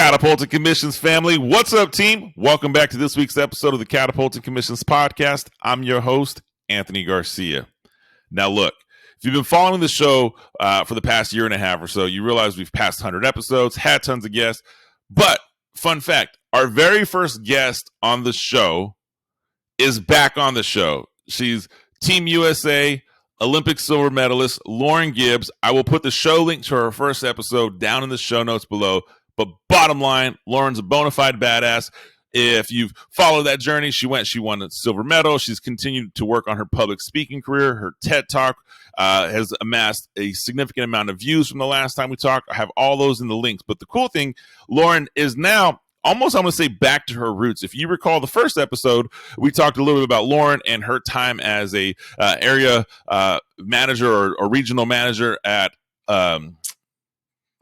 Catapulting Commissions family. What's up, team? Welcome back to this week's episode of the Catapulting Commissions podcast. I'm your host, Anthony Garcia. Now, look, if you've been following the show for the past year and a half or so, you realize we've passed 100 episodes, had tons of guests. But, fun fact, our very first guest on the show is back on the show. She's Team USA Olympic silver medalist, Lauren Gibbs. I will put the show link to her first episode down in the show notes below. But bottom line, Lauren's a bona fide badass. If you've followed that journey, she won a silver medal. She's continued to work on her public speaking career. Her TED Talk has amassed a significant amount of views from the last time we talked. I have all those in the links. But the cool thing, Lauren is now almost, I'm going to say, back to her roots. If you recall the first episode, we talked a little bit about Lauren and her time as a area manager or regional manager at a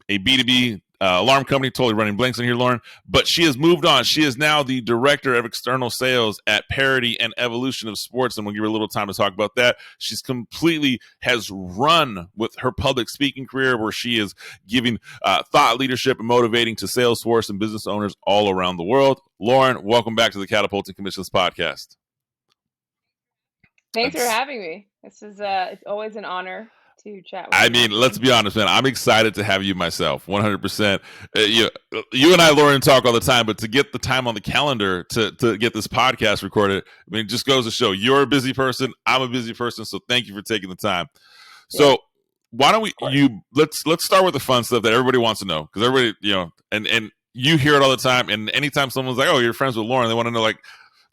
B2B alarm company. Totally running blanks in here, Lauren. But she has moved on. She is now the director of external sales at Parity and Evolution of Sports, and we'll give her a little time to talk about that. She's completely has run with her public speaking career, where she is giving thought leadership and motivating to sales force and business owners all around the world. Lauren, welcome back to the Catapulting Commissions podcast. Thanks for having me. This is it's always an honor to chat with I mean, let's be honest, man. I'm excited to have you myself, 100%. You and I, Lauren, talk all the time, but to get the time on the calendar to get this podcast recorded, I mean, it just goes to show you're a busy person. I'm a busy person, so thank you for taking the time. So why don't let's start with the fun stuff that everybody wants to know, because everybody, and you hear it all the time, and anytime someone's like, "Oh, you're friends with Lauren," they want to know like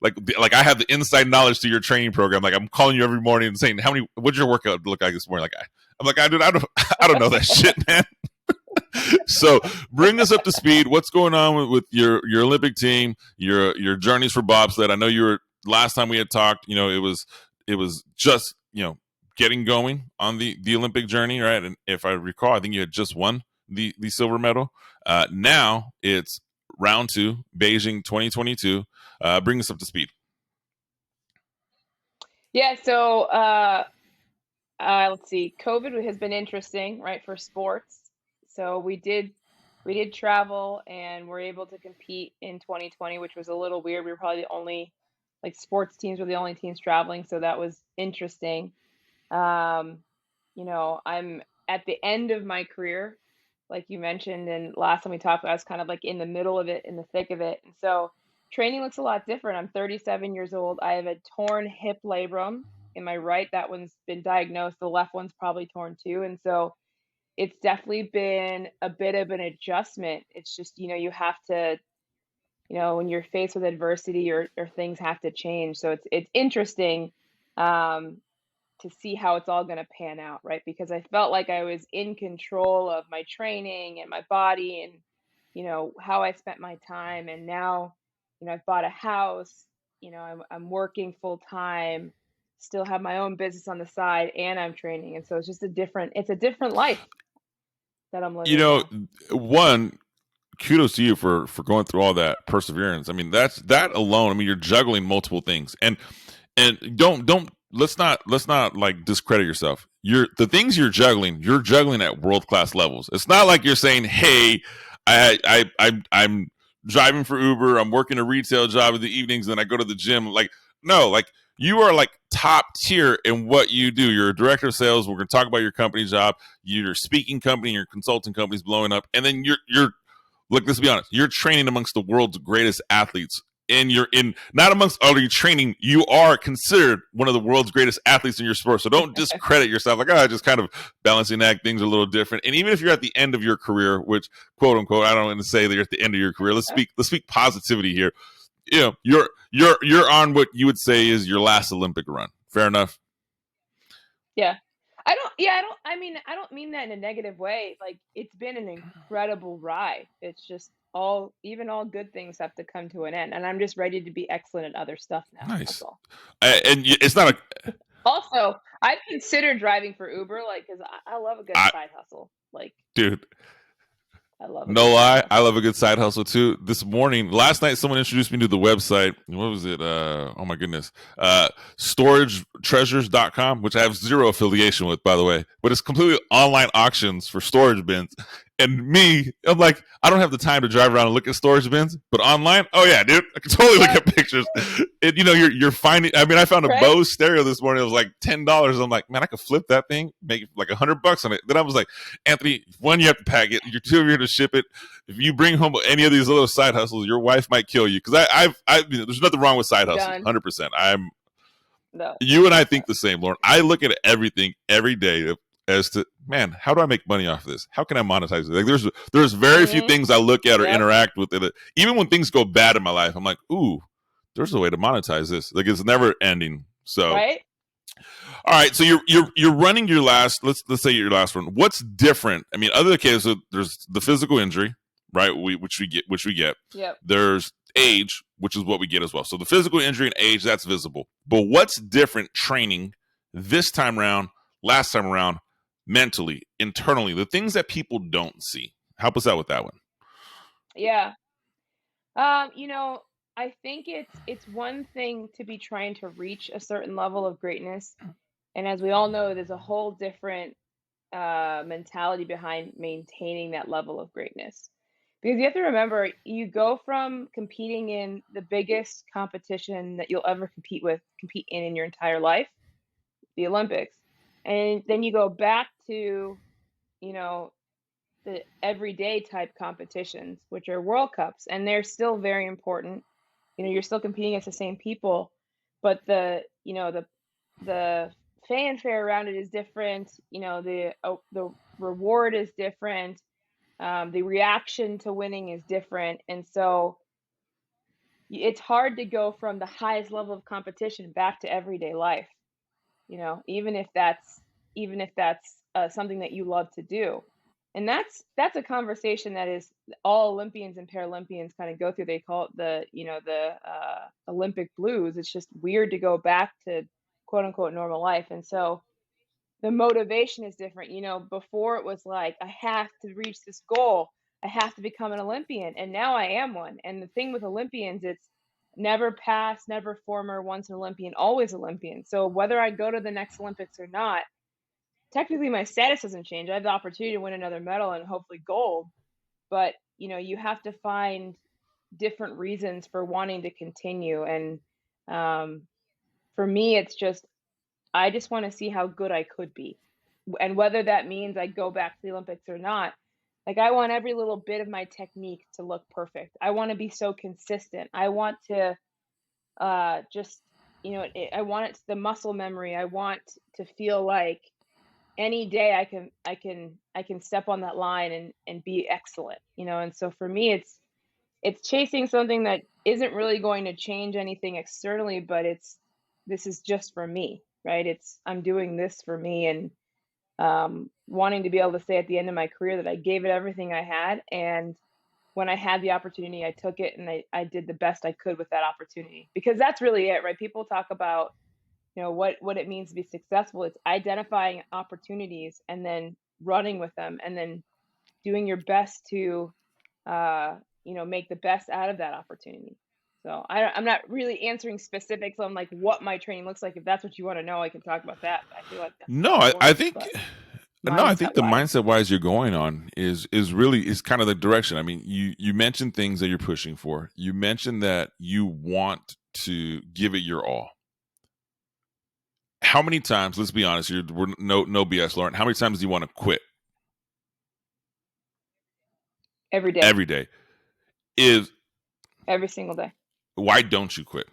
I have the inside knowledge to your training program. Like, I'm calling you every morning and saying, what'd your workout look like this morning? I don't know that shit, man. So bring us up to speed. What's going on with your Olympic team, your journeys for bobsled? I know you were, last time we had talked, it was just, getting going on the Olympic journey, right? And if I recall, I think you had just won the silver medal. Now it's round 2, Beijing 2022. Bring us up to speed. Yeah, so let's see. COVID has been interesting, right, for sports. So we did travel, and we're able to compete in 2020, which was a little weird. We were probably the only, sports teams were the only teams traveling, so that was interesting. I'm at the end of my career, like you mentioned, and last time we talked, I was kind of in the middle of it, in the thick of it, and so training looks a lot different. I'm 37 years old. I have a torn hip labrum in my right. That one's been diagnosed. The left one's probably torn too. And so it's definitely been a bit of an adjustment. It's just, you have to, when you're faced with adversity or things have to change. So it's interesting to see how it's all going to pan out, right? Because I felt like I was in control of my training and my body and, how I spent my time. And now, I've bought a house, I'm working full time, still have my own business on the side, and I'm training. And so it's just a different life that I'm living. One, kudos to you for going through all that perseverance. I mean, that alone, I mean, you're juggling multiple things, and let's not discredit yourself. The things you're juggling at world-class levels. It's not like you're saying, hey, I'm driving for Uber, I'm working a retail job in the evenings, and then I go to the gym. No, you are top tier in what you do. You're a director of sales. We're going to talk about your company job. Your speaking company, your consulting company's blowing up. And then you're let's be honest, you're training amongst the world's greatest athletes. And you're not amongst all your training, you are considered one of the world's greatest athletes in your sport. So don't discredit yourself. Just kind of balancing act. Things are a little different. And even if you're at the end of your career, which quote unquote, I don't want to say that you're at the end of your career. Let's speak positivity here. You're on what you would say is your last Olympic run. Fair enough. Yeah. I don't mean that in a negative way. It's been an incredible ride. It's just all good things have to come to an end, and I'm just ready to be excellent at other stuff now. Nice. That's all. And it's not a. Also, I've considered driving for Uber, because I love a good side hustle. Dude, I love it. No lie, I love a good side hustle too. Last night, someone introduced me to the website. What was it? Oh my goodness. StorageTreasures.com, which I have zero affiliation with, by the way. But it's completely online auctions for storage bins. And me, I'm like, I don't have the time to drive around and look at storage bins, but online, oh yeah, dude, I can totally look at pictures. And you're finding. I mean, I found a Bose stereo this morning. It was like $10. I'm like, man, I could flip that thing, make like $100 on it. Then I was like, Anthony, one, you have to pack it. You're two, you're to ship it. If you bring home any of these little side hustles, your wife might kill you. Because there's nothing wrong with side hustles. 100%. You and I think the same, Lauren. I look at everything every day as to, man, how do I make money off of this? How can I monetize it? Like there's very few things I look at or interact with it. Even when things go bad in my life, I'm like, ooh, there's a way to monetize this. Like it's never ending. So, all right. So you're running your last. Let's say your last one. What's different? I mean, other than cases, there's the physical injury, right? Which we get. Yep. There's age, which is what we get as well. So the physical injury and age, that's visible. But what's different training this time around, last time around? Mentally, internally, the things that people don't see. Help us out with that one. Yeah. I think it's one thing to be trying to reach a certain level of greatness. And as we all know, there's a whole different mentality behind maintaining that level of greatness. Because you have to remember, you go from competing in the biggest competition that you'll ever compete in your entire life, the Olympics. And then you go back to, the everyday type competitions, which are World Cups, and they're still very important. You're still competing against the same people, but the fanfare around it is different. The reward is different. The reaction to winning is different. And so it's hard to go from the highest level of competition back to everyday life, even if that's something that you love to do. And that's a conversation that is all Olympians and Paralympians kind of go through. They call it the Olympic blues. It's just weird to go back to quote unquote normal life. And so the motivation is different. Before it was like, I have to reach this goal. I have to become an Olympian. And now I am one. And the thing with Olympians, it's never past, never former, once an Olympian, always Olympian. So whether I go to the next Olympics or not, technically my status doesn't change. I have the opportunity to win another medal and hopefully gold. But, you have to find different reasons for wanting to continue. And for me, it's just, I just want to see how good I could be. And whether that means I go back to the Olympics or not, like I want every little bit of my technique to look perfect. I want to be so consistent. I want to I want it, the muscle memory. I want to feel like any day I can step on that line and be excellent, And so for me, it's chasing something that isn't really going to change anything externally, but this is just for me, right? I'm doing this for me, and wanting to be able to say at the end of my career that I gave it everything I had. And when I had the opportunity, I took it, and I did the best I could with that opportunity, because that's really it, right? People talk about, what it means to be successful. It's identifying opportunities and then running with them, and then doing your best to, make the best out of that opportunity. So I'm not really answering specifics on like what my training looks like. If that's what you want to know, I can talk about that. I feel like that's I think the mindset-wise. mindset wise you're going on is kind of the direction. I mean, you mentioned things that you're pushing for. You mentioned that you want to give it your all. How many times, let's be honest, we're no BS, Lauren, how many times do you want to quit? Every day. Every day. Every single day. Why don't you quit?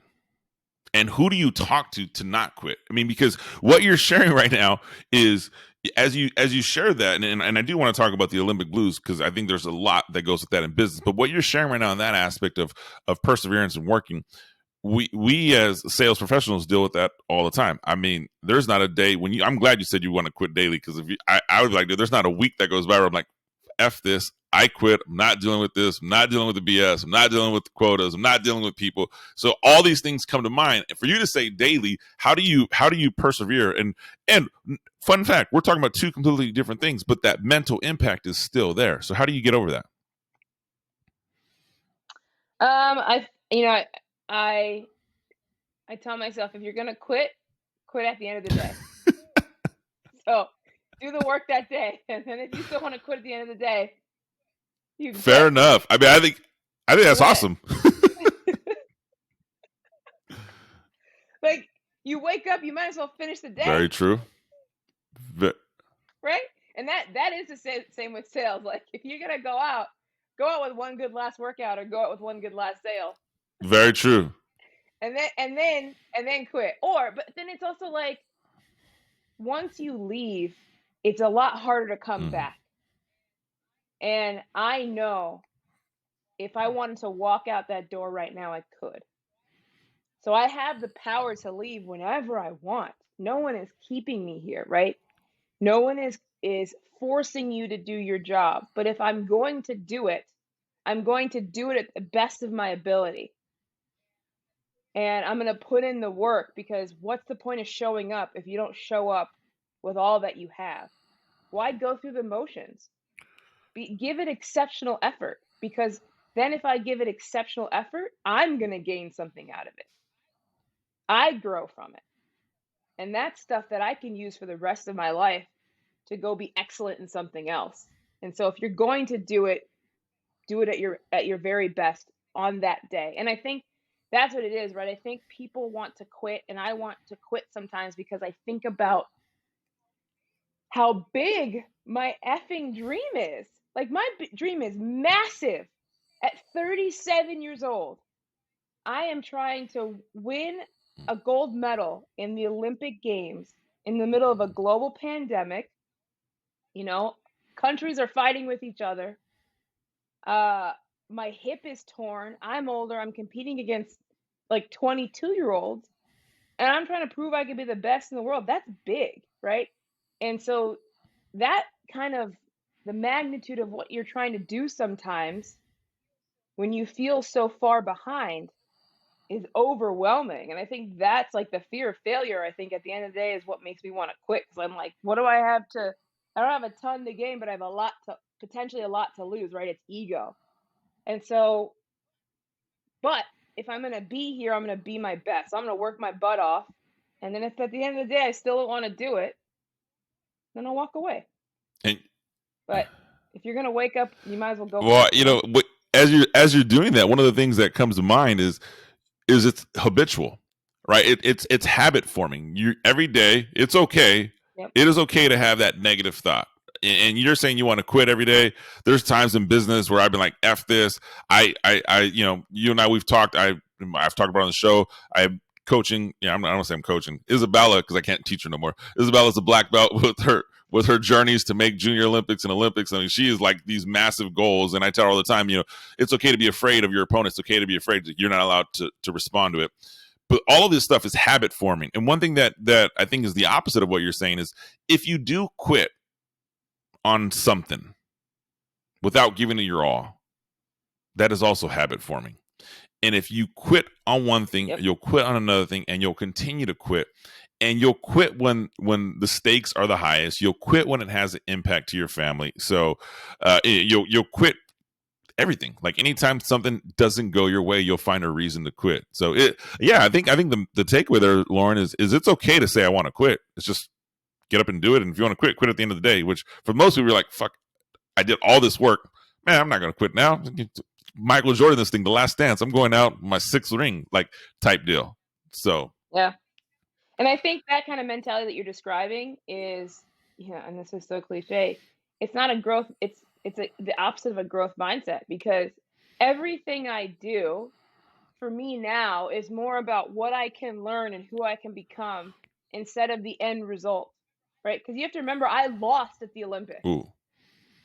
And who do you talk to not quit? I mean, because what you're sharing right now is, as you share that, and I do want to talk about the Olympic blues, because I think there's a lot that goes with that in business. But what you're sharing right now in that aspect of perseverance and working, we as sales professionals deal with that all the time. I mean, there's not a day when I'm glad you said you want to quit daily, because I would be like, there's not a week that goes by where I'm like, F this, I quit. I'm not dealing with this. I'm not dealing with the BS. I'm not dealing with the quotas. I'm not dealing with people. So all these things come to mind. And for you to say daily, how do you persevere? And fun fact, we're talking about two completely different things, but that mental impact is still there. So how do you get over that? I tell myself, if you're going to quit at the end of the day. So do the work that day. And then if you still want to quit at the end of the day, You can Fair quit. enough. I mean, I think that's Right. awesome. Like, you wake up, you might as well finish the day. Very true. Right? And that is the same with sales. Like, if you're gonna go out with one good last workout or go out with one good last sale. Very true. And then quit. But then it's also like, once you leave, it's a lot harder to come back. And I know if I wanted to walk out that door right now, I could. So I have the power to leave whenever I want. No one is keeping me here, right? No one is forcing you to do your job. But if I'm going to do it, I'm going to do it at the best of my ability. And I'm going to put in the work, because what's the point of showing up if you don't show up with all that you have? Why go through the motions? Give it exceptional effort, because then if I give it exceptional effort, I'm going to gain something out of it. I grow from it. And that's stuff that I can use for the rest of my life to go be excellent in something else. And so if you're going to do it at your very best on that day. And I think that's what it is, right? I think people want to quit, and I want to quit sometimes because I think about how big my effing dream is. Like, my dream is massive. At 37 years old, I am trying to win a gold medal in the Olympic Games in the middle of a global pandemic. You know, countries are fighting with each other. My hip is torn. I'm older. I'm competing against like 22-year-olds, and I'm trying to prove I could be the best in the world. That's big, right? And so that kind of the magnitude of what you're trying to do sometimes when you feel so far behind is overwhelming. And I think that's like the fear of failure, I think, at the end of the day, is what makes me want to quit. Because I'm like, what do I have to, I don't have a ton to gain, but I have potentially a lot to lose, right? It's ego. And so, but if I'm going to be here, I'm going to be my best. I'm going to work my butt off. And then if at the end of the day I still don't want to do it, then I'll walk away. But if you're going to wake up, you might as well go. Well, as you're doing that, one of the things that comes to mind is it's habitual, right? It's habit forming. You every day, it's okay. Yep. It is okay to have that negative thought. And you're saying you want to quit every day. There's times in business where I've been like, F this. You and I, we've talked. I've talked about on the show. I'm coaching. Yeah, I don't want to say I'm coaching Isabella, because I can't teach her no more. Isabella's a black belt with her journeys to make Junior Olympics and Olympics. I mean, she is like these massive goals. And I tell her all the time, it's okay to be afraid of your opponent. It's okay to be afraid that you're not allowed to respond to it. But all of this stuff is habit forming. And one thing that I think is the opposite of what you're saying is, if you do quit on something without giving it your all, that is also habit forming. And if you quit on one thing, Yep. You'll quit on another thing, and you'll continue to quit. And you'll quit when the stakes are the highest. You'll quit when it has an impact to your family. So you'll quit everything. Like, anytime something doesn't go your way, you'll find a reason to quit. So I think the takeaway there, Lauren, is it's okay to say I want to quit. It's just get up and do it. And if you want to quit at the end of the day, which for most people, you're like, fuck, I did all this work. Man, I'm not going to quit now. Michael Jordan, this thing, The Last Dance. I'm going out, my 6th ring, like, type deal. So. Yeah. And I think that kind of mentality that you're describing is, and this is so cliche, it's not a growth, it's the opposite of a growth mindset, because everything I do for me now is more about what I can learn and who I can become instead of the end result, right? Because you have to remember, I lost at the Olympics. Ooh.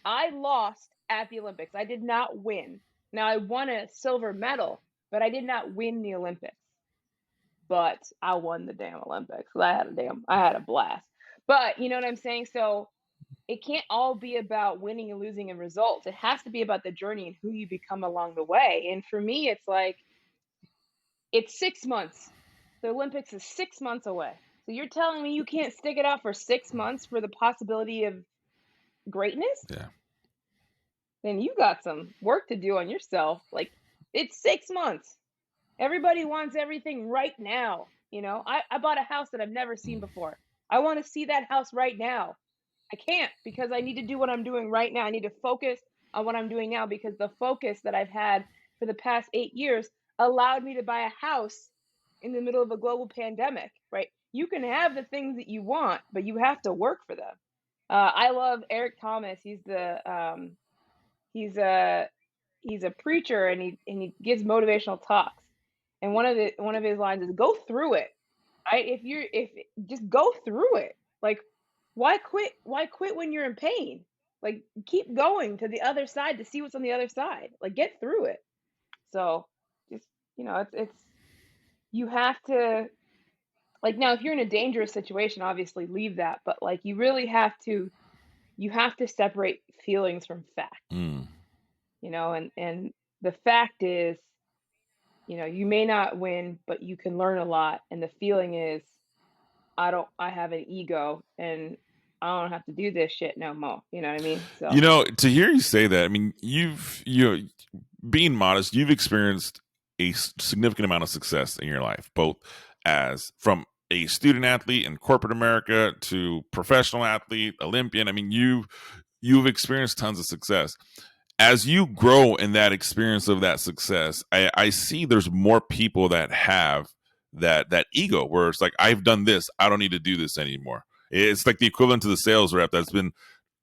I lost at the Olympics. I did not win. Now, I won a silver medal, but I did not win the Olympics. But I won the damn Olympics. I had a blast. But you know what I'm saying? So it can't all be about winning and losing and results. It has to be about the journey and who you become along the way. And for me, it's like, it's 6 months. The Olympics is 6 months away. So you're telling me you can't stick it out for 6 months for the possibility of greatness? Yeah. Then you got some work to do on yourself. Like, it's 6 months. Everybody wants everything right now. I bought a house that I've never seen before. I want to see that house right now. I can't, because I need to do what I'm doing right now. I need to focus on what I'm doing now, because the focus that I've had for the past 8 years allowed me to buy a house in the middle of a global pandemic, right? You can have the things that you want, but you have to work for them. I love Eric Thomas. He's a preacher, and he gives motivational talks. And one of his lines is, "Go through it." Right? If just go through it. Like, why quit? Why quit when you're in pain? Like, keep going to the other side to see what's on the other side. Like, get through it. So just, it's you have to, like, now if you're in a dangerous situation, obviously leave that, but like you really have to separate feelings from fact. And the fact is, you may not win, but you can learn a lot. And the feeling is, I have an ego, and I don't have to do this shit no more. You know what I mean? So, To hear you say that, I mean, being modest, you've experienced a significant amount of success in your life, both as from a student athlete in corporate America to professional athlete, Olympian. I mean, you've experienced tons of success. As you grow in that experience of that success, I see there's more people that have that ego where it's like, I've done this, I don't need to do this anymore. It's like the equivalent to the sales rep that's been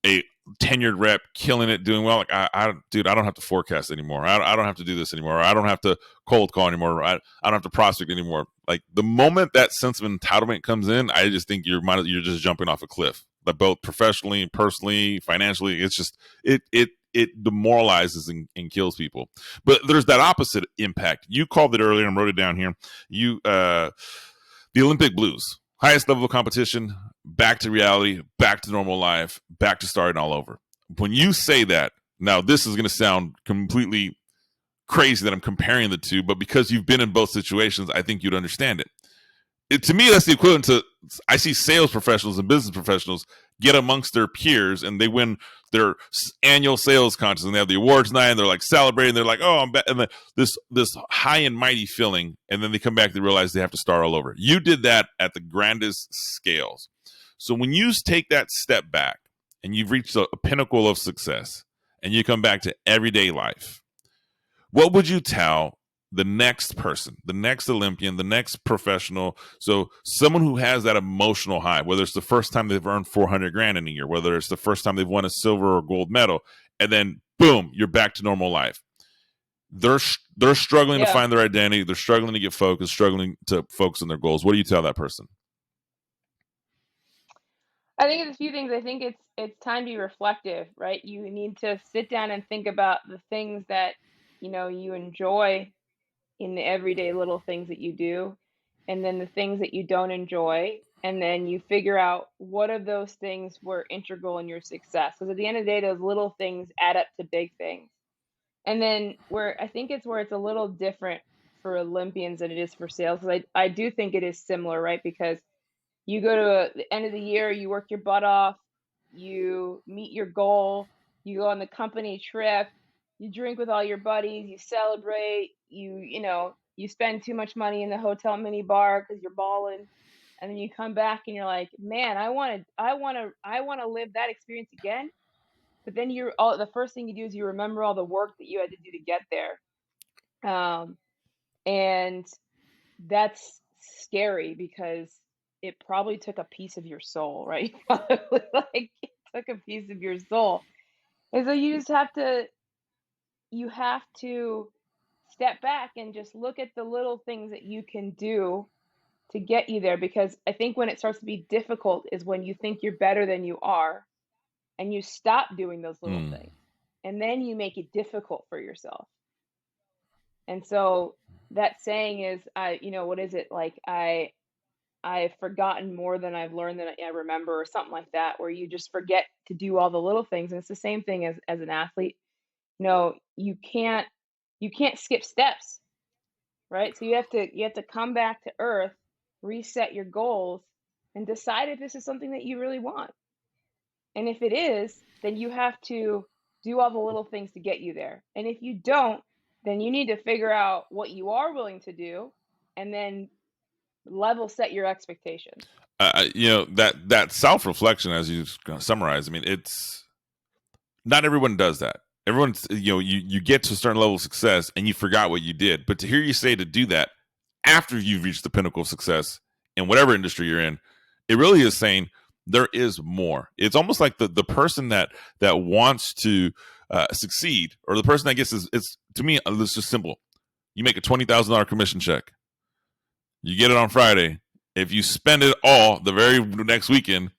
a tenured rep, killing it, doing well. Like, I don't have to forecast anymore. I don't have to do this anymore. I don't have to cold call anymore. I don't have to prospect anymore. Like, the moment that sense of entitlement comes in, I just think you're just jumping off a cliff. But both professionally, personally, financially, it's just it demoralizes and kills people. But there's that opposite impact. You called it earlier and wrote it down here. The Olympic blues. Highest level of competition, back to reality, back to normal life, back to starting all over. When you say that, now this is going to sound completely crazy that I'm comparing the two, but because you've been in both situations, I think you'd understand it. To me, that's the equivalent to, I see sales professionals and business professionals get amongst their peers and they win their annual sales contest and they have the awards night and they're like celebrating. They're like, oh, I'm back. And then this high and mighty feeling. And then they come back, they realize they have to start all over. You did that at the grandest scales. So when you take that step back and you've reached a pinnacle of success and you come back to everyday life, what would you tell the next person, the next Olympian, the next professional? So someone who has that emotional high, whether it's the first time they've earned 400 grand in a year, whether it's the first time they've won a silver or gold medal, and then boom, you're back to normal life. They're struggling to find their identity. They're struggling to get focused, struggling to focus on their goals. What do you tell that person? I think it's a few things. I think it's time to be reflective, right? You need to sit down and think about the things that, you enjoy in the everyday little things that you do, and then the things that you don't enjoy, and then you figure out what of those things were integral in your success. Because at the end of the day, those little things add up to big things. And then where it's a little different for Olympians than it is for sales, because I do think it is similar, right? Because you go to the end of the year, you work your butt off, you meet your goal, you go on the company trip, you drink with all your buddies, you celebrate, you spend too much money in the hotel mini bar because you're balling, and then you come back and you're like, man, I want to live that experience again. But then the first thing you do is you remember all the work that you had to do to get there, and that's scary because it probably took a piece of your soul, right? Probably, like, it took a piece of your soul. And so you have to step back and just look at the little things that you can do to get you there. Because I think when it starts to be difficult is when you think you're better than you are and you stop doing those little things. And then you make it difficult for yourself. And so that saying is, what is it? Like, I've forgotten more than I've learned than I remember, or something like that, where you just forget to do all the little things. And it's the same thing as an athlete. You can't skip steps, right? So you have to come back to earth, reset your goals, and decide if this is something that you really want. And if it is, then you have to do all the little things to get you there. And if you don't, then you need to figure out what you are willing to do and then level set your expectations. That self-reflection, as you summarize, I mean, it's not everyone does that. everyone's, you get to a certain level of success and you forgot what you did. But to hear you say to do that after you've reached the pinnacle of success in whatever industry you're in, it really is saying there is more. It's almost like the person that wants to succeed, or the person that gets it's to me, it's just simple. You make a $20,000 commission check. You get it on Friday. If you spend it all the very next weekend,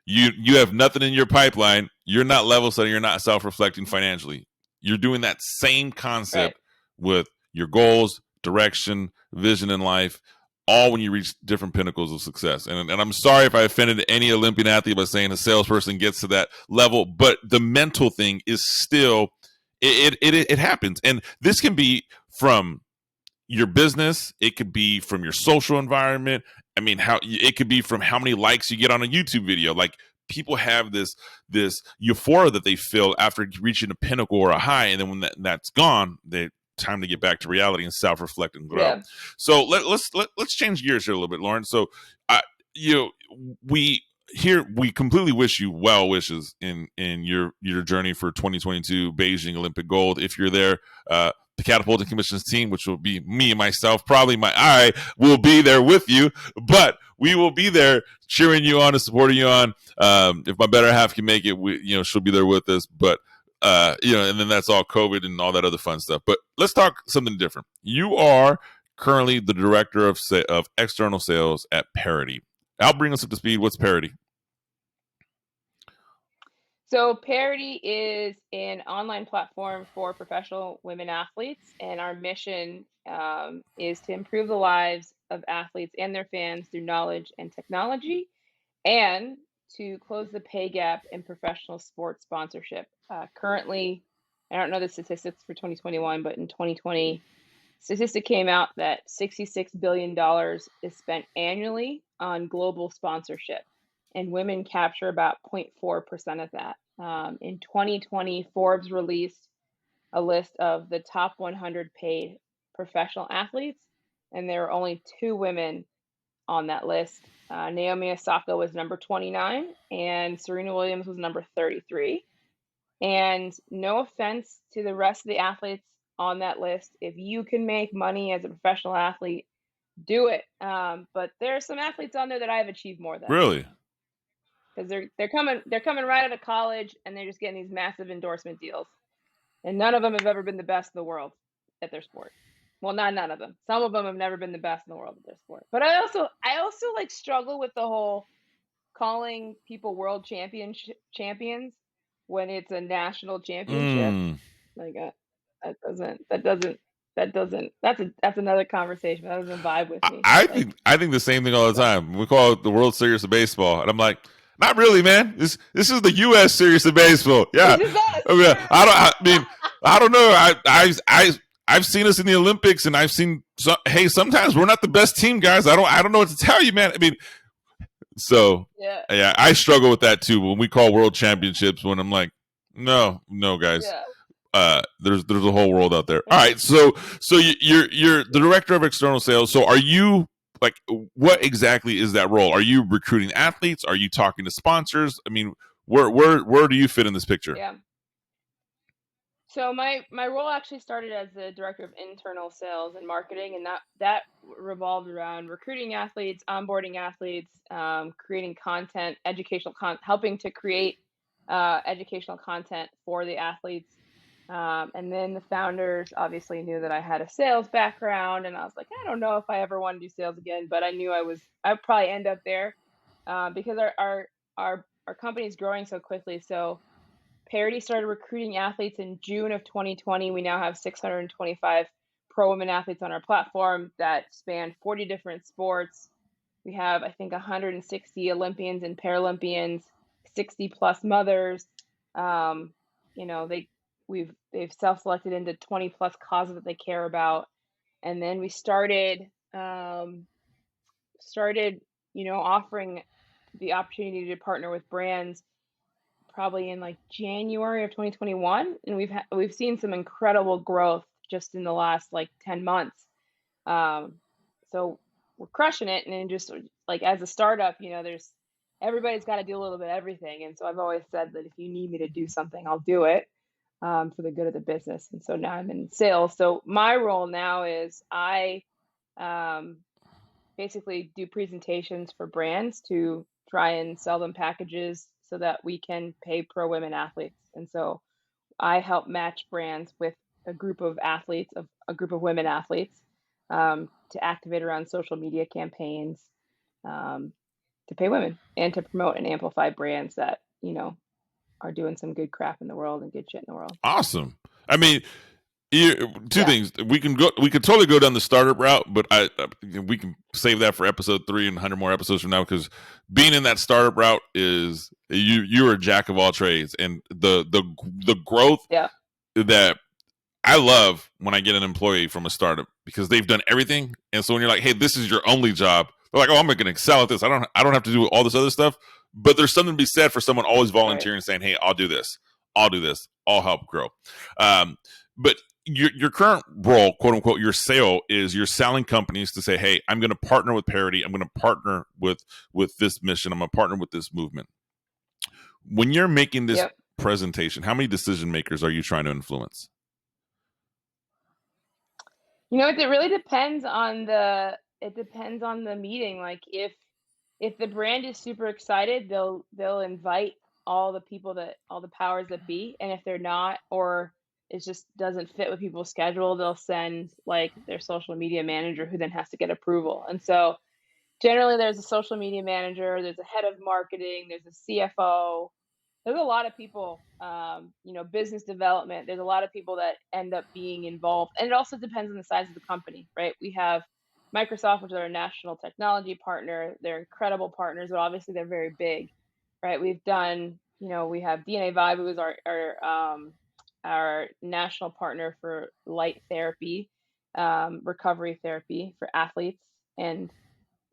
you have nothing in your pipeline. You're not level setting. You're not self-reflecting financially. You're doing that same concept with your goals, direction, vision in life, all when you reach different pinnacles of success. And I'm sorry if I offended any Olympian athlete by saying a salesperson gets to that level, but the mental thing is still, it happens. And this can be from your business. It could be from your social environment. I mean, it could be from how many likes you get on a YouTube video. Like, people have this euphoria that they feel after reaching a pinnacle or a high, and then when that's gone, time to get back to reality and self-reflect and grow. Yeah. So let's change gears here a little bit, Lauren. So we completely wish you well wishes in your journey for 2022 Beijing Olympic gold. If you're there, the Catapulting Commissions team, which will be me and myself, probably I will be there with you, but we will be there cheering you on and supporting you on. If my better half can make it, she'll be there with us. But and then that's all COVID and all that other fun stuff. But let's talk something different. You are currently the director of external sales at Parity. I'll bring us up to speed. What's Parity? So Parity is an online platform for professional women athletes, and our mission is to improve the lives of athletes and their fans through knowledge and technology, and to close the pay gap in professional sports sponsorship. Currently, I don't know the statistics for 2021, but in 2020, statistic came out that $66 billion is spent annually on global sponsorship, and women capture about 0.4% of that. In 2020, Forbes released a list of the top 100 paid professional athletes, and there were only 2 women on that list. Naomi Osaka was number 29, and Serena Williams was number 33. And no offense to the rest of the athletes on that list, if you can make money as a professional athlete, do it. But there are some athletes on there that I've achieved more than. Really? Because they're coming right out of college, and they're just getting these massive endorsement deals, and none of them have ever been the best in the world at their sport. Well, not none of them. Some of them have never been the best in the world at their sport. But I also like struggle with the whole calling people world champions when it's a national championship. Like that's another conversation. That doesn't vibe with me. I think the same thing all the time. We call it the World Series of Baseball, and I'm like, not really, man. This is the U.S. Series of Baseball. Yeah, I don't know. I've seen us in the Olympics, and I've seen. Hey, sometimes we're not the best team, guys. I don't know what to tell you, man. I mean, so yeah, I struggle with that too when we call world championships. When I'm like, no, guys. Yeah. There's a whole world out there. All right, so you're the director of external sales. So are you, like, what exactly is that role? Are you recruiting athletes? Are you talking to sponsors? I mean, where do you fit in this picture? Yeah. So my role actually started as the director of internal sales and marketing, and that revolved around recruiting athletes, onboarding athletes, creating content, helping to create educational content for the athletes. And then the founders obviously knew that I had a sales background, and I was like, I don't know if I ever want to do sales again, but I knew I'd probably end up there because our company is growing so quickly. So Parity started recruiting athletes in June of 2020. We now have 625 pro women athletes on our platform that span 40 different sports. We have, I think, 160 Olympians and Paralympians, 60 plus mothers. They've self-selected into 20 plus causes that they care about. And then we started offering the opportunity to partner with brands probably in like January of 2021. And we've seen some incredible growth just in the last like 10 months. So we're crushing it. And then just like as a startup, everybody's got to do a little bit of everything. And so I've always said that if you need me to do something, I'll do it. for the good of the business. And so now I'm in sales. So my role now is I basically do presentations for brands to try and sell them packages so that we can pay pro women athletes. And so I help match brands with a group of athletes, of a group of women athletes, to activate around social media campaigns, to pay women and to promote and amplify brands that, are doing some good crap in the world and good shit in the world. Awesome. I mean, two Yeah. things. We could totally go down the startup route, but we can save that for episode 3 and 100 more episodes from now, because being in that startup route is you're a jack of all trades, and the growth Yeah. that I love when I get an employee from a startup, because they've done everything. And so when you're like, hey, this is your only job, they're like, oh, I'm going to excel at this. I don't have to do all this other stuff. But there's something to be said for someone always volunteering and saying, hey, I'll do this. I'll help grow. But your current role, quote unquote, your sale is you're selling companies to say, hey, I'm going to partner with Parity. I'm going to partner with this mission. I'm going to partner with this movement. When you're making this presentation, how many decision makers are you trying to influence? It really depends on the meeting. Like if the brand is super excited, they'll invite all the powers that be. And if they're not, or it just doesn't fit with people's schedule, they'll send like their social media manager, who then has to get approval. And so generally there's a social media manager, there's a head of marketing, there's a CFO. There's a lot of people, business development. There's a lot of people that end up being involved. And it also depends on the size of the company, right? We have Microsoft, which is our national technology partner. They're incredible partners, but obviously they're very big, right? We've done, we have DNA Vibe, who is our national partner for light therapy, recovery therapy for athletes and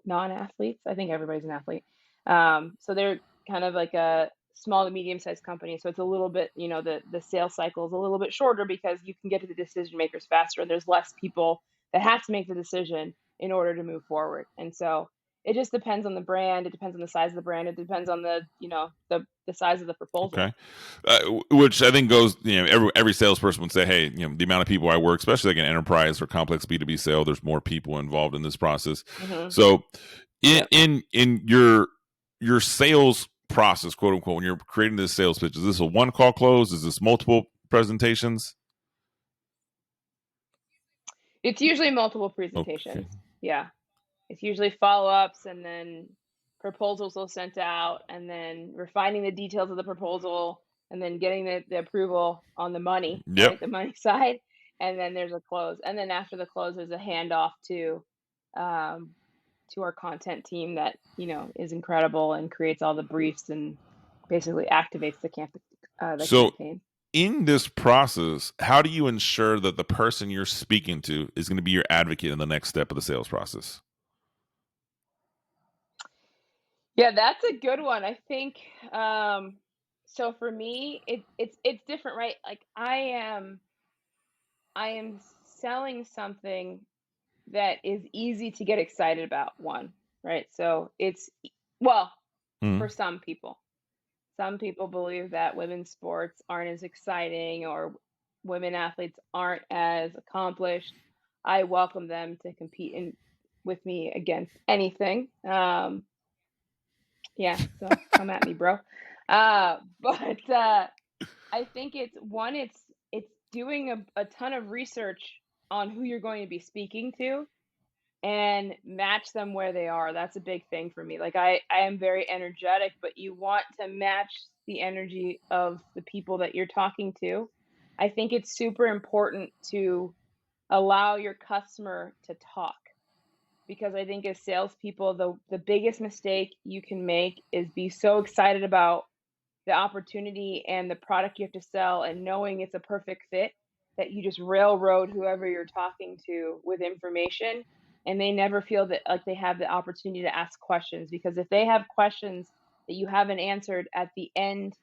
non-athletes. I think everybody's an athlete. So they're kind of like a small to medium-sized company. So it's a little bit, the sales cycle is a little bit shorter because you can get to the decision makers faster, and there's less people that have to make the decision in order to move forward. And so it just depends on the brand. It depends on the size of the brand. It depends on the size of the proposal. Okay. Which I think goes, every salesperson would say, hey, the amount of people I work, especially like an enterprise or complex B2B sale, there's more people involved in this process. Mm-hmm. So in your sales process, quote unquote, when you're creating this sales pitch, is this a one call close? Is this multiple presentations? It's usually multiple presentations. Okay. Yeah. It's usually follow-ups, and then proposals are sent out, and then refining the details of the proposal, and then getting the approval on the money, right? The money side. And then there's a close. And then after the close, there's a handoff to our content team that, is incredible and creates all the briefs and basically activates the campaign. In this process, how do you ensure that the person you're speaking to is going to be your advocate in the next step of the sales process? Yeah, that's a good one. I think, so for me, it's different, right? Like I am selling something that is easy to get excited about, right? So it's, for some people believe that women's sports aren't as exciting, or women athletes aren't as accomplished. I welcome them to compete with me against anything. Yeah, so come at me, bro. But I think it's doing a ton of research on who you're going to be speaking to and match them where they are. That's a big thing for me. Like I am very energetic, but you want to match the energy of the people that you're talking to. I think it's super important to allow your customer to talk, because I think as salespeople, the biggest mistake you can make is be so excited about the opportunity and the product you have to sell and knowing it's a perfect fit that you just railroad whoever you're talking to with information, and they never feel that like they have the opportunity to ask questions. Because if they have questions that you haven't answered at the end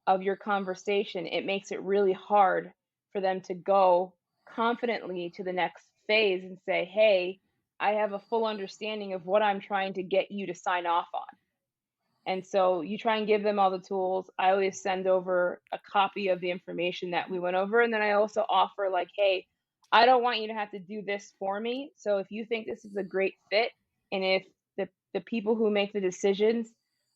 of your conversation, it makes it really hard for them to go confidently to the next phase and say, hey, I have a full understanding of what I'm trying to get you to sign off on. And so you try and give them all the tools. I always send over a copy of the information that we went over. And then I also offer like, hey, I don't want you to have to do this for me. So if you think this is a great fit, and if the people who make the decisions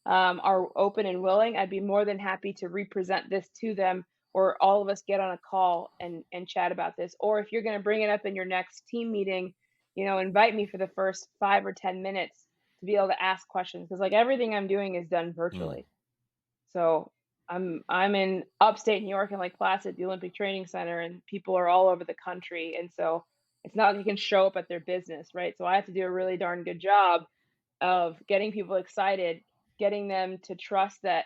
are open and willing, I'd be more than happy to represent this to them, or all of us get on a call and chat about this. Or if you're going to bring it up in your next team meeting, invite me for the first 5 or 10 minutes to be able to ask questions, because like everything I'm doing is done virtually. So I'm in upstate New York in Lake Placid, the Olympic Training Center, and people are all over the country. And so it's not like you can show up at their business, right? So I have to do a really darn good job of getting people excited, getting them to trust that,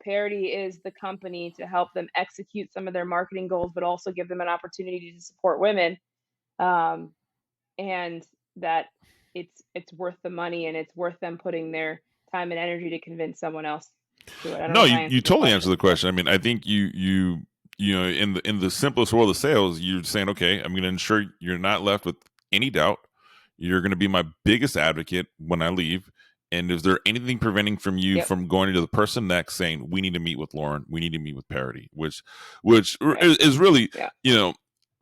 Parity is the company to help them execute some of their marketing goals, but also give them an opportunity to support women. And that it's worth the money, and it's worth them putting their time and energy to convince someone else to do it. No, you totally answered the question. I mean, I think you in the simplest world of sales, you're saying, okay, I'm going to ensure you're not left with any doubt. You're going to be my biggest advocate when I leave. And is there anything preventing from you from going to the person next saying, we need to meet with Lauren, we need to meet with Parity, which right. is really,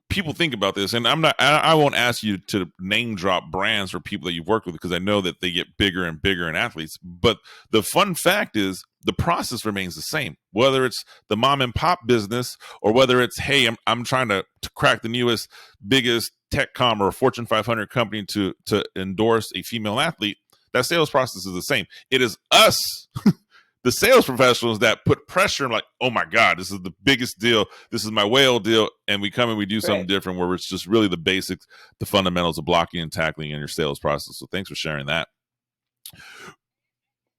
people think about this, and I won't ask you to name drop brands or people that you've worked with, because I know that they get bigger and bigger in athletes. But the fun fact is the process remains the same, whether it's the mom and pop business, or whether it's, hey, I'm trying to crack the newest, biggest tech com or a Fortune 500 company to endorse a female athlete. That sales process is the same. It is us, the sales professionals, that put pressure and like, oh my God, this is the biggest deal. This is my whale deal. And we come and we do something different, where it's just really the basics, the fundamentals of blocking and tackling in your sales process. So thanks for sharing that.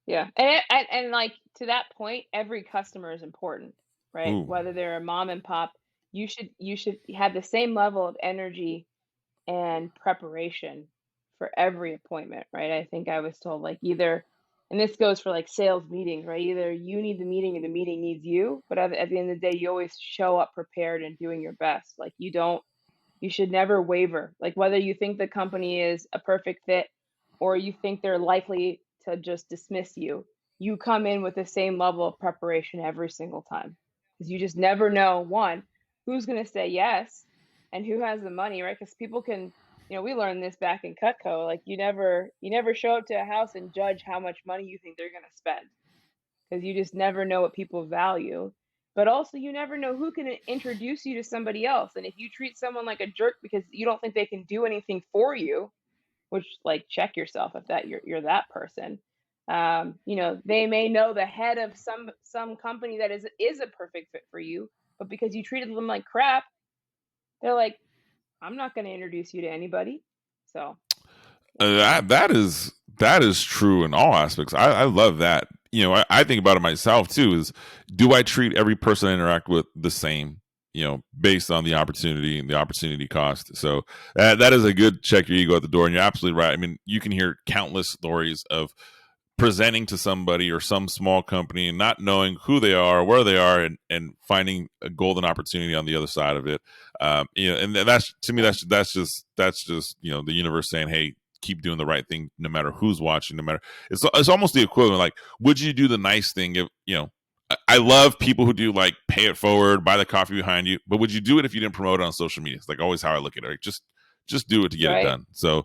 Yeah. And like, to that point, every customer is important, right? Ooh. Whether they're a mom and pop, you should have the same level of energy and preparation for every appointment, right? I think I was told, like, either, and this goes for like sales meetings, right? Either you need the meeting or the meeting needs you. But at the end of the day, you always show up prepared and doing your best. Like, you should never waver. Like, whether you think the company is a perfect fit or you think they're likely to just dismiss you, you come in with the same level of preparation every single time. Because you just never know, one, who's going to say yes and who has the money, right? Because people can, we learned this back in Cutco. Like, you never show up to a house and judge how much money you think they're going to spend, because you just never know what people value. But also, you never know who can introduce you to somebody else. And if you treat someone like a jerk because you don't think they can do anything for you, which, like, check yourself if that you're that person. They may know the head of some company that is a perfect fit for you, but because you treated them like crap, they're like, I'm not going to introduce you to anybody. So that is true in all aspects. I love that. I think about it myself too, is, do I treat every person I interact with the same, based on the opportunity and the opportunity cost? So that is a good check your ego at the door. And you're absolutely right. I mean, you can hear countless stories of presenting to somebody or some small company and not knowing who they are, where they are, and finding a golden opportunity on the other side of it. And that's, to me, that's just the universe saying, hey, keep doing the right thing, no matter who's watching, no matter, it's almost the equivalent. Like, would you do the nice thing if, I love people who do, like, pay it forward, buy the coffee behind you, but would you do it if you didn't promote it on social media? It's like always how I look at it. Like, just do it to get it done. So,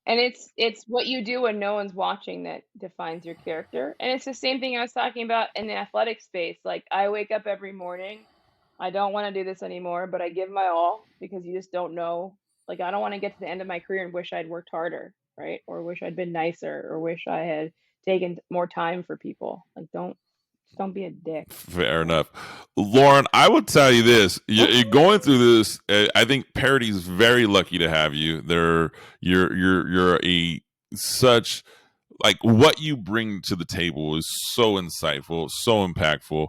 and it's what you do when no one's watching that defines your character. And it's the same thing I was talking about in the athletic space. Like, I wake up every morning, I don't want to do this anymore, but I give my all, because you just don't know. Like, I don't want to get to the end of my career and wish I'd worked harder, right? Or wish I'd been nicer, or wish I had taken more time for people. Like, don't be a dick. Fair enough. Lauren, I would tell you this. You're going through this. I think Parity is very lucky to have you. You're such, like, what you bring to the table is so insightful, so impactful.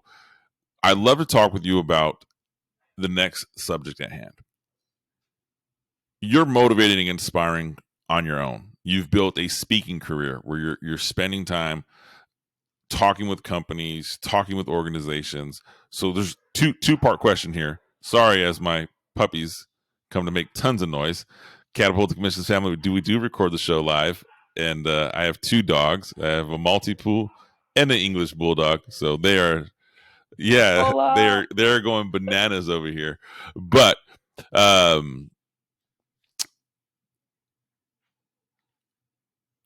I'd love to talk with you about the next subject at hand. You're motivating and inspiring on your own. You've built a speaking career where you're spending time talking with companies, talking with organizations. So there's two-part question here. Sorry, as my puppies come to make tons of noise. Catapulting Commissions family, we do record the show live. and I have 2 dogs. I have a Maltipoo and an English Bulldog. So they are, yeah, Hola. they're going bananas over here. But all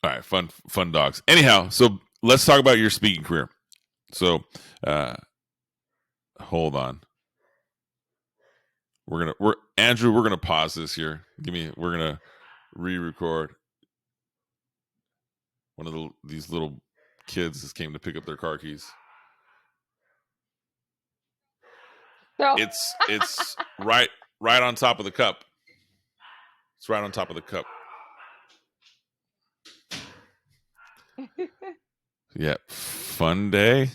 right, fun dogs. Anyhow, so let's talk about your speaking career. So hold on. Andrew, we're gonna pause this here. We're gonna re-record. One of these little kids just came to pick up their car keys. So It's right on top of the cup. It's right on top of the cup. Yeah, fun day.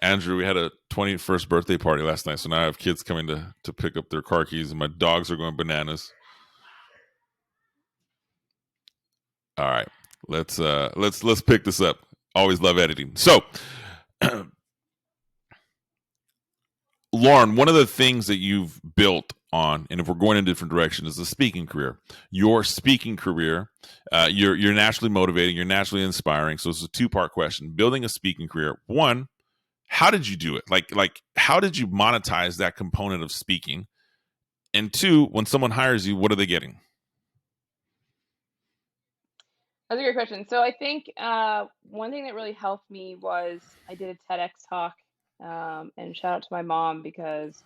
Andrew, we had a 21st birthday party last night, so now I have kids coming to pick up their car keys, and my dogs are going bananas. All right, let's pick this up. Always love editing. So, Lauren, one of the things that you've built on, and if we're going in a different direction, is the speaking career. Your speaking career, you're naturally motivating, you're naturally inspiring. So it's a 2-part question. Building a speaking career. One, how did you do it? Like how did you monetize that component of speaking? And 2, when someone hires you, what are they getting? that's a great question. So I think one thing that really helped me was I did a TEDx talk, and shout out to my mom because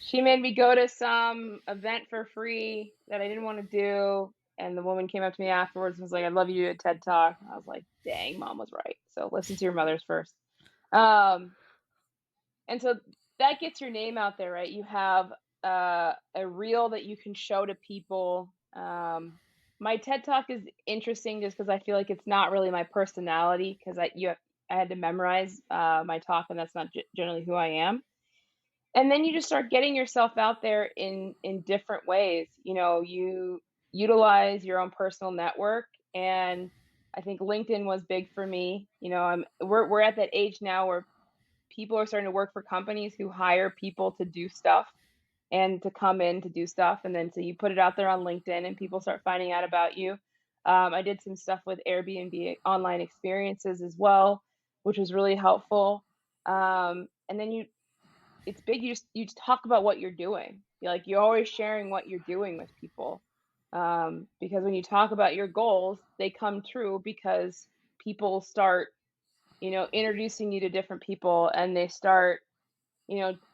she made me go to some event for free that I didn't want to do. And the woman came up to me afterwards and was like, I'd love you to do a TED talk. I was like, dang, mom was right. So listen to your mothers first. And so that gets your name out there, right? You have a reel that you can show to people. My TED talk is interesting just because I feel like it's not really my personality because I had to memorize my talk, and that's not generally who I am. And then you just start getting yourself out there in different ways. You utilize your own personal network, and I think LinkedIn was big for me. We're at that age now where people are starting to work for companies who hire people to do stuff and to come in to do stuff. And then so you put it out there on LinkedIn and people start finding out about you. I did some stuff with Airbnb online experiences as well, which was really helpful. And then it's big. You just talk about what you're doing. You're always sharing what you're doing with people. Because when you talk about your goals, they come true because people start introducing you to different people, and they start,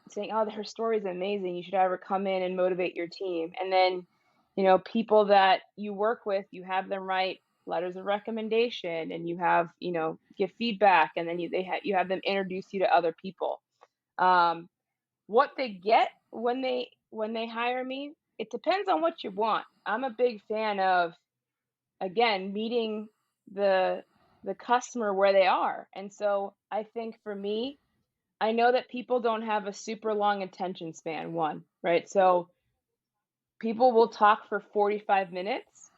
saying, oh, her story is amazing. You should have her come in and motivate your team. And then, people that you work with, you have them write letters of recommendation, and you have, give feedback, and then you have them introduce you to other people. What they get when they hire me, it depends on what you want. I'm a big fan of, again, meeting the customer where they are. And so I think for me, I know that people don't have a super long attention span, one, right? So people will talk for 45 minutes.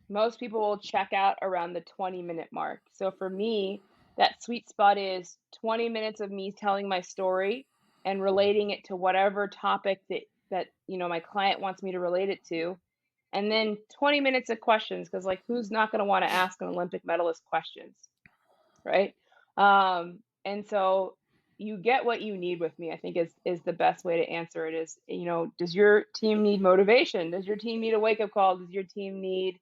Most people will check out around the 20-minute mark. So for me, that sweet spot is 20 minutes of me telling my story and relating it to whatever topic that my client wants me to relate it to. And then 20 minutes of questions, because who's not going to want to ask an Olympic medalist questions, right? And so you get what you need with me, I think is the best way to answer it is, does your team need motivation? Does your team need a wake-up call? Does your team need,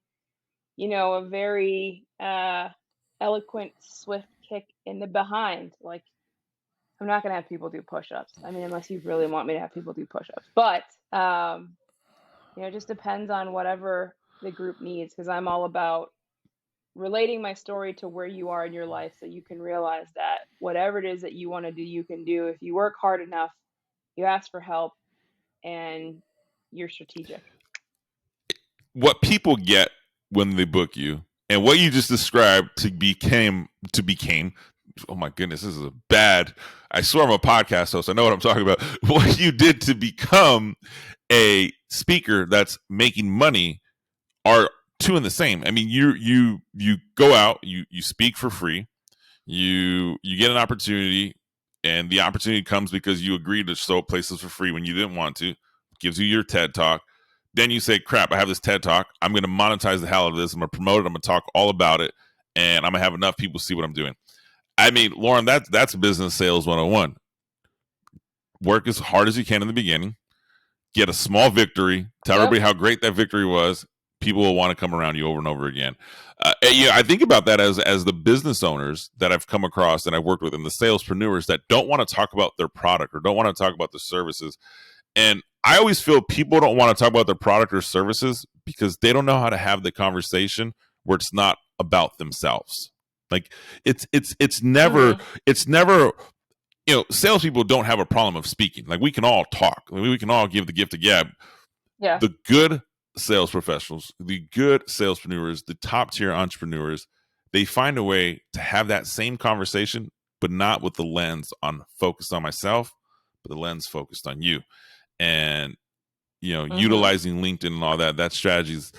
a very eloquent, swift kick in the behind? I'm not going to have people do push-ups. I mean, unless you really want me to have people do push-ups. But, it just depends on whatever the group needs, because I'm all about relating my story to where you are in your life so you can realize that whatever it is that you want to do, you can do if you work hard enough, you ask for help, and you're strategic. What people get when they book you, and what you just described to became, oh my goodness, this is a bad, I swear I'm a podcast host, I know what I'm talking about. What you did to become a speaker that's making money are two in the same. I mean, you go out, you speak for free, you get an opportunity, and the opportunity comes because you agreed to show places for free when you didn't want to. Gives you your TED talk. then you say, crap, I have this TED Talk. I'm going to monetize the hell out of this. I'm going to promote it. I'm going to talk all about it. And I'm going to have enough people see what I'm doing. I mean, Lauren, that's business sales 101. Work as hard as you can in the beginning. Get a small victory. Tell everybody how great that victory was. People will want to come around you over and over again. I think about that as the business owners that I've come across and I've worked with, and the salespreneurs that don't want to talk about their product or don't want to talk about the services. And I always feel people don't want to talk about their product or services because they don't know how to have the conversation where it's not about themselves. Like it's never, salespeople don't have a problem of speaking. Like we can all talk. I mean, we can all give the gift of gab. Yeah. The good sales professionals, the good salespreneurs, the top tier entrepreneurs, they find a way to have that same conversation, but not with the lens on focused on myself, but the lens focused on you. And, utilizing LinkedIn and all that strategy is,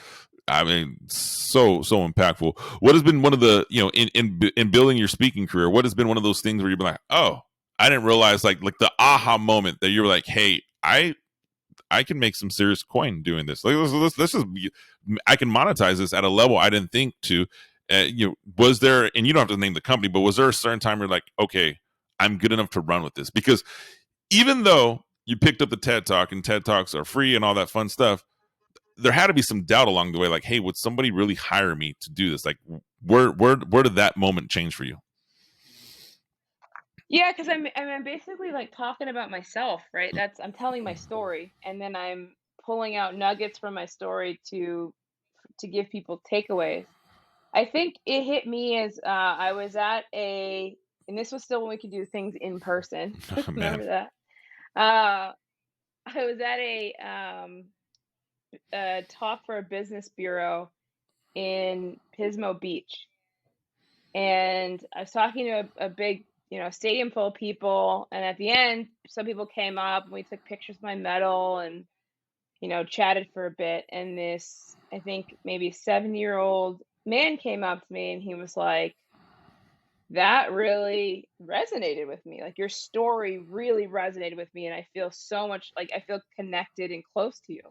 I mean, so impactful. What has been one of the, in building your speaking career, what has been one of those things where you've been like, oh, I didn't realize like the aha moment that you were like, hey, I can make some serious coin doing this. Like, let's just, I can monetize this at a level I didn't think to. Was there, and you don't have to name the company, but was there a certain time you're like, okay, I'm good enough to run with this? Because even though you picked up the TED Talk and TED Talks are free and all that fun stuff, there had to be some doubt along the way. Like, hey, would somebody really hire me to do this? Like, where did that moment change for you? Yeah, because I'm basically like talking about myself, right? I'm telling my story, and then I'm pulling out nuggets from my story to give people takeaways. I think it hit me as I was at and this was still when we could do things in person. Oh, Remember that? I was at a talk for a business bureau in Pismo Beach, and I was talking to a big stadium full of people, and at the end some people came up and we took pictures of my medal and chatted for a bit, and this I think maybe 7-year-old man came up to me and he was like, that really resonated with me, like your story really resonated with me, and I feel so much like I feel connected and close to you.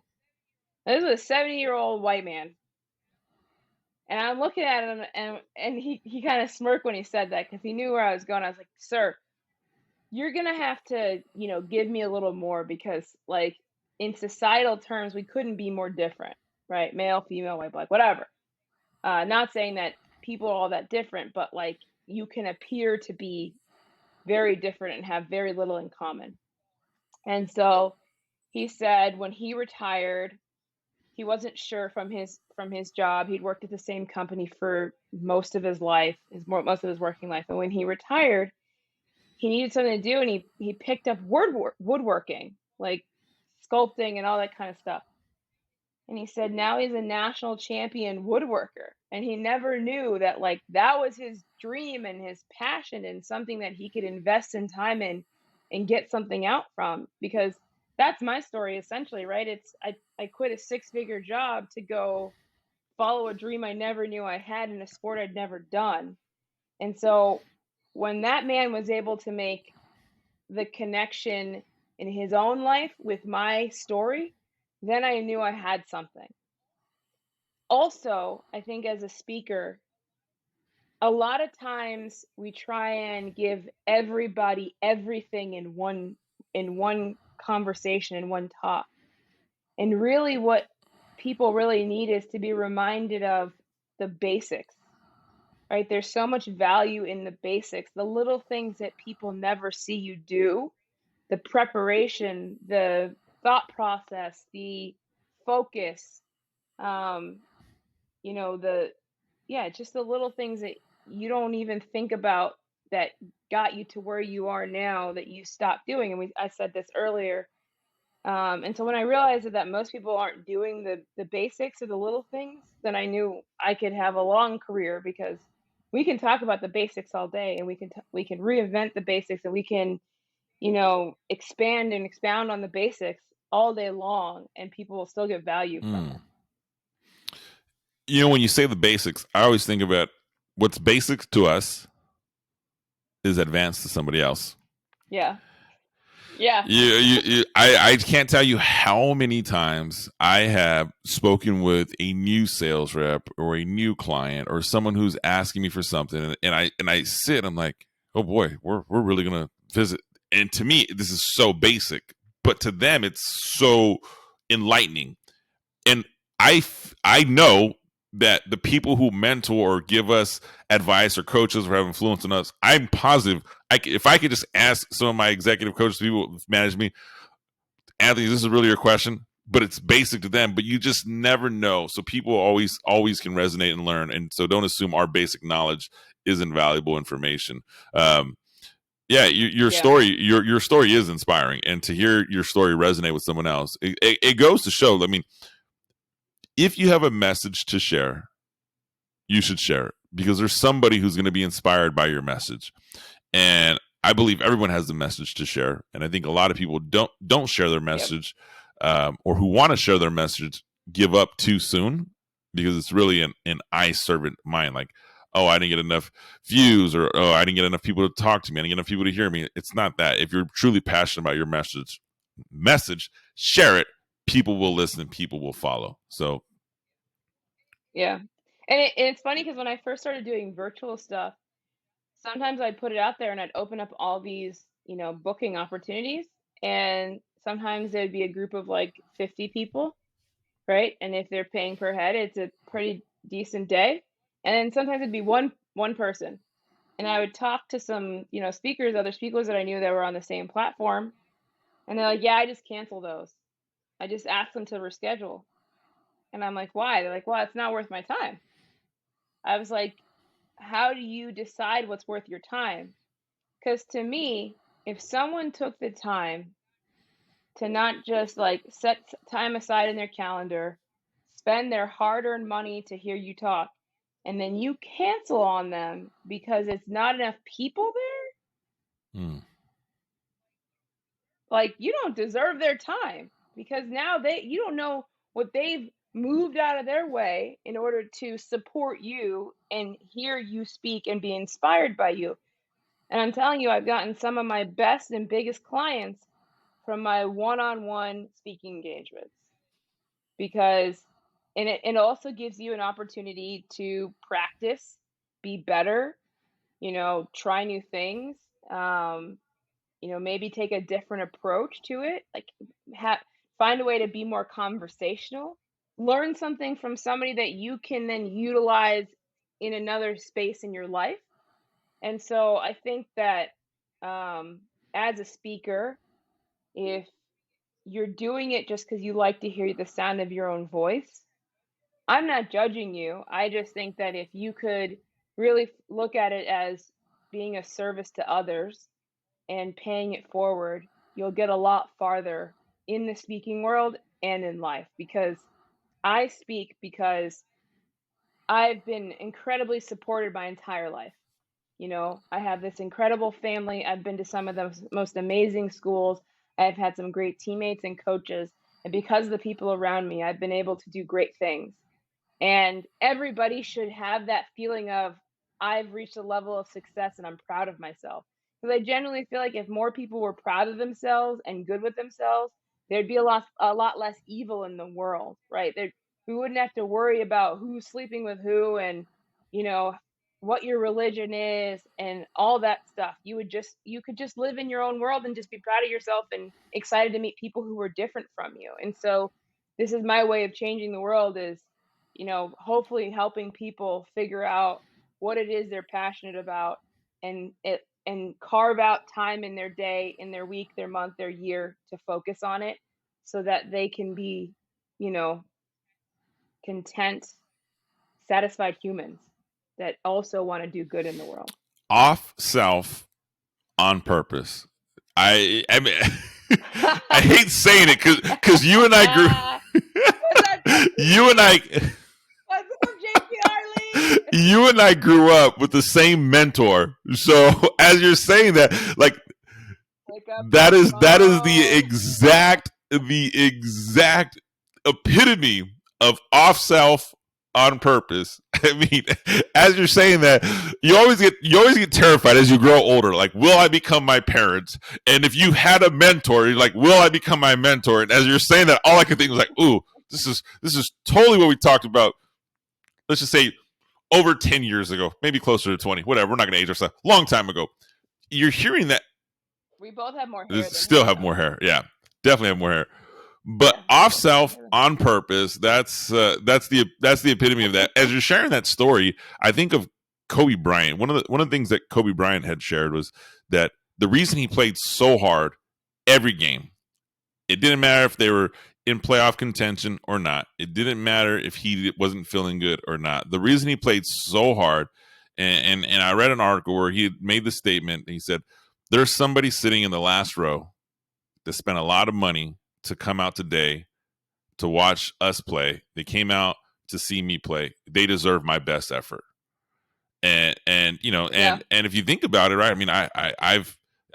And this was a 70-year-old white man. And I'm looking at him, and he kind of smirked when he said that because he knew where I was going. I was like, sir, you're going to have to, give me a little more because, like, in societal terms, we couldn't be more different, right? Male, female, white, black, whatever. Not saying that people are all that different, but, like, you can appear to be very different and have very little in common. And so he said when he retired, he wasn't sure from his job. He'd worked at the same company for most of his life, most of his working life. And when he retired, he needed something to do, and he picked up woodworking, like sculpting and all that kind of stuff. And he said now he's a national champion woodworker, and he never knew that like that was his dream and his passion and something that he could invest in time in and get something out from, because that's my story essentially, right? It's I quit a 6-figure job to go follow a dream I never knew I had in a sport I'd never done. And so when that man was able to make the connection in his own life with my story, then I knew I had something. Also, I think as a speaker, a lot of times we try and give everybody everything in one conversation, in one talk. And really what people really need is to be reminded of the basics, right? There's so much value in the basics, the little things that people never see you do, the preparation, the thought process, the focus, just the little things that you don't even think about that got you to where you are now that you stopped doing. And I said this earlier. And so when I realized that most people aren't doing the basics or the little things, then I knew I could have a long career, because we can talk about the basics all day, and we can reinvent the basics, and we can, expand and expound on the basics all day long, and people will still get value from it. When you say the basics, I always think about what's basic to us is advanced to somebody else. Yeah. Yeah. I can't tell you how many times I have spoken with a new sales rep or a new client or someone who's asking me for something, and I sit, I'm like, oh boy, we're really gonna visit. And to me, this is so basic, but to them, it's so enlightening. And I know that the people who mentor or give us advice or coaches or have influence on us, I'm positive if I could just ask some of my executive coaches, people who manage me, Anthony, this is really your question, but it's basic to them, but you just never know. So people always can resonate and learn. And so don't assume our basic knowledge isn't valuable information. Yeah, your story, your story is inspiring, and to hear your story resonate with someone else, it goes to show. I mean, if you have a message to share, you should share it because there's somebody who's going to be inspired by your message. And I believe everyone has a message to share, and I think a lot of people don't share their message, or who want to share their message give up too soon because it's really an I servant mind, like, oh, I didn't get enough views, or oh, I didn't get enough people to talk to me, I didn't get enough people to hear me. It's not that. If you're truly passionate about your message, share it. People will listen. People will follow. So, Yeah. And it's funny because when I first started doing virtual stuff, sometimes I'd put it out there and I'd open up all these, booking opportunities. And sometimes there'd be a group of like 50 people, right? And if they're paying per head, it's a pretty decent day. And then sometimes it'd be one person. And I would talk to some, other speakers that I knew that were on the same platform. And they're like, yeah, I just cancel those. I just ask them to reschedule. And I'm like, why? They're like, well, it's not worth my time. I was like, how do you decide what's worth your time? Because to me, if someone took the time to not just like set time aside in their calendar, spend their hard-earned money to hear you talk, and then you cancel on them because it's not enough people there, like you don't deserve their time, because now you don't know what they've moved out of their way in order to support you and hear you speak and be inspired by you. And I'm telling you, I've gotten some of my best and biggest clients from my one-on-one speaking engagements, because it also gives you an opportunity to practice, be better, try new things, maybe take a different approach to it, like find a way to be more conversational, learn something from somebody that you can then utilize in another space in your life. And so I think that as a speaker, if you're doing it just because you like to hear the sound of your own voice, I'm not judging you. I just think that if you could really look at it as being a service to others and paying it forward, you'll get a lot farther in the speaking world and in life. Because I speak because I've been incredibly supported my entire life. I have this incredible family. I've been to some of the most amazing schools. I've had some great teammates and coaches. And because of the people around me, I've been able to do great things. And everybody should have that feeling of, I've reached a level of success and I'm proud of myself. Because I genuinely feel like if more people were proud of themselves and good with themselves, there'd be a lot less evil in the world, right? We wouldn't have to worry about who's sleeping with who and, what your religion is and all that stuff. You could just live in your own world and just be proud of yourself and excited to meet people who are different from you. And so this is my way of changing the world, is, hopefully helping people figure out what it is they're passionate about, and carve out time in their day, in their week, their month, their year to focus on it, so that they can be, content, satisfied humans that also want to do good in the world. Off self on purpose. I mean, I hate saying it because you and I grew. You and I. What's up, JP Arlene? You and I grew up with the same mentor. So as you're saying that, like, that is the exact epitome of off self on purpose. I mean, as you're saying that, you always get terrified as you grow older. Like, will I become my parents? And if you had a mentor, you're like, will I become my mentor? And as you're saying that, all I could think was like, ooh, this is totally what we talked about. Let's just say over 10 years ago, maybe closer to 20, whatever. We're not going to age ourselves. Long time ago. You're hearing that. We both have more hair. Still have more hair. Yeah, definitely have more hair. But off self on purpose, that's the epitome of that. As you're sharing that story, I think of Kobe Bryant. One of the things that Kobe Bryant had shared was that the reason he played so hard every game, it didn't matter if they were in playoff contention or not. It didn't matter if he wasn't feeling good or not. The reason he played so hard, and I read an article where he had made the statement. He said, "There's somebody sitting in the last row that spent a lot of money to come out today to watch us play. They came out to see me play. They deserve my best effort." And you know, and if you think about it, right? I mean, I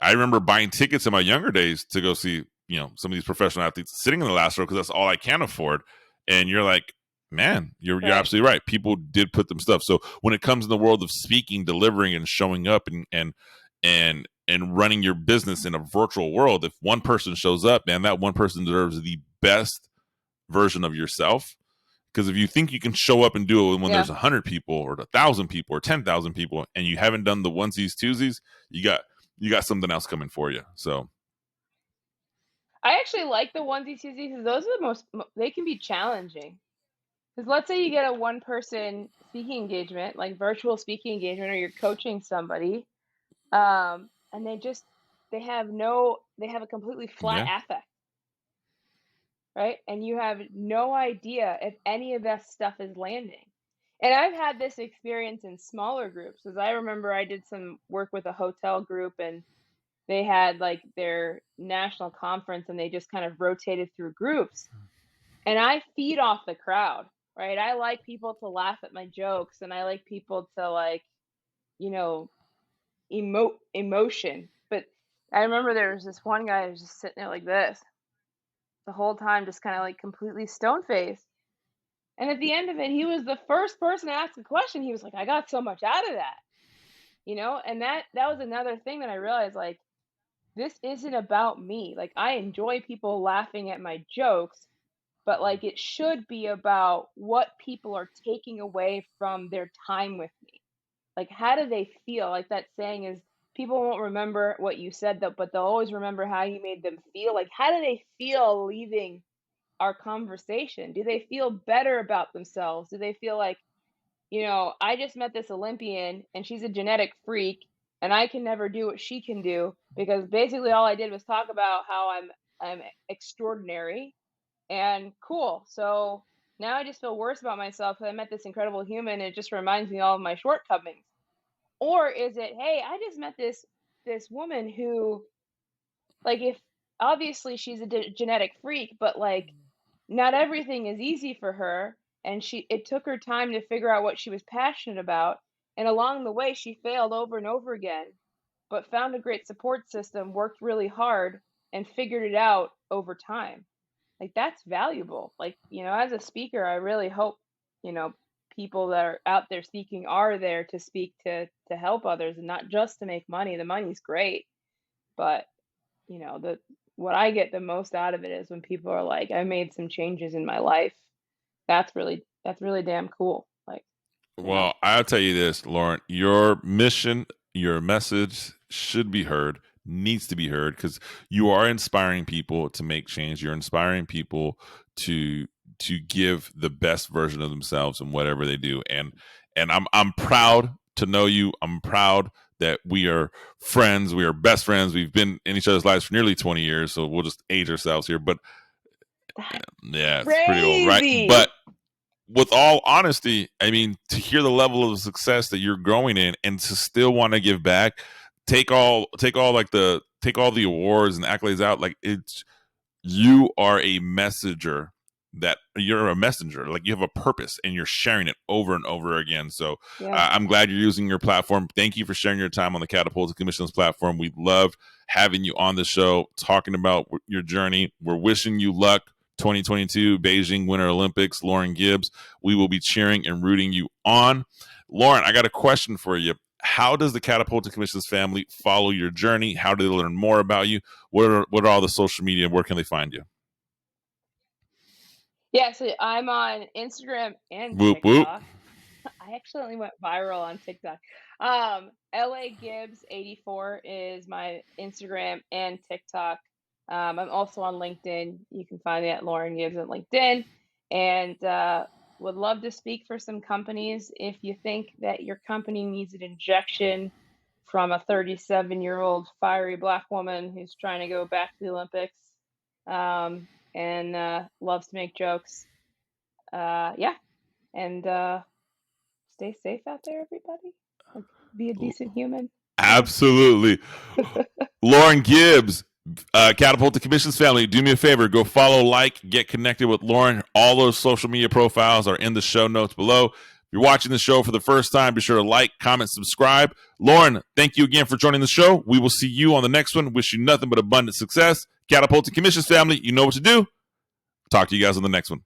remember buying tickets in my younger days to go see, you know, some of these professional athletes sitting in the last row because that's all I can afford. And you're like, man, you're absolutely right. People did put them stuff. So when it comes in the world of speaking, delivering, and showing up and running your business in a virtual world, if one person shows up, man, that one person deserves the best version of yourself. Because if you think you can show up and do it when there's 100 people or 1,000 people or 10,000 people, and you haven't done the onesies, twosies, you got something else coming for you. So I actually like the onesies, twosies, because those are they can be challenging. Because let's say you get a one-person speaking engagement, like virtual speaking engagement, or you're coaching somebody, and they have a completely flat affect, right? And you have no idea if any of that stuff is landing. And I've had this experience in smaller groups, because I remember I did some work with a hotel group, and they had like their national conference, and they just kind of rotated through groups. And I feed off the crowd, right? I like people to laugh at my jokes, and I like people to, like, you know, emotion. But I remember there was this one guy who was just sitting there like this the whole time, just kind of like completely stone-faced. And at the end of it, he was the first person to ask a question. He was like, I got so much out of that, you know? And that was another thing that I realized, like, this isn't about me. Like, I enjoy people laughing at my jokes, but like, it should be about what people are taking away from their time with me. Like, how do they feel? Like that saying is, people won't remember what you said, but they'll always remember how you made them feel. Like, how do they feel leaving our conversation? Do they feel better about themselves? Do they feel like, you know, I just met this Olympian and she's a genetic freak and I can never do what she can do, because basically all I did was talk about how I'm extraordinary and cool. So now I just feel worse about myself because I met this incredible human and it just reminds me of all of my shortcomings. Or is it, hey, I just met this woman who, like, if obviously she's a genetic freak, but like, not everything is easy for her, and it took her time to figure out what she was passionate about, and along the way she failed over and over again, but found a great support system, worked really hard, and figured it out over time. Like, that's valuable. Like, you know, as a speaker, I really hope, you know, people that are out there speaking are there to speak to help others, and not just to make money. The money's great, but you know, what I get the most out of it is when people are like, I made some changes in my life. That's really damn cool. Like, well, I'll tell you this, Lauren, your mission, your message should be heard, needs to be heard, because you are inspiring people to make change. You're inspiring people to give the best version of themselves in whatever they do. And I'm proud to know you. I'm proud that we are friends. We are best friends. We've been in each other's lives for nearly 20 years. So we'll just age ourselves here. But yeah, it's pretty old, right? But with all honesty, I mean, to hear the level of success that you're growing in and to still want to give back, take all the awards and accolades out. Like, you are a messenger. That you're a messenger, like you have a purpose and you're sharing it over and over again. So I'm glad you're using your platform. Thank you for sharing your time on the Catapulting Commissions platform. We love having you on the show, talking about your journey. We're wishing you luck 2022 Beijing Winter Olympics, Lauren Gibbs. We will be cheering and rooting you on. Lauren, I got a question for you. How does the Catapulting Commissions family follow your journey? How do they learn more about you? What are all the social media? Where can they find you? Yeah, so I'm on Instagram and Whoop, TikTok. whoop. I actually went viral on TikTok. LA Gibbs 84 is my Instagram and TikTok. I'm also on LinkedIn. You can find me at Lauren Gibbs on LinkedIn. And would love to speak for some companies. If you think that your company needs an injection from a 37-year-old fiery Black woman who's trying to go back to the Olympics and loves to make jokes, yeah. And stay safe out there, everybody. Like, be a decent human. Absolutely. Lauren Gibbs, Catapulting Commissions family, do me a favor. Go follow, like, get connected with Lauren. All those social media profiles are in the show notes below. If you're watching the show for the first time, be sure to like, comment, subscribe. Lauren, thank you again for joining the show. We will see you on the next one. Wish you nothing but abundant success. Catapulting Commissions family, you know what to do. Talk to you guys on the next one.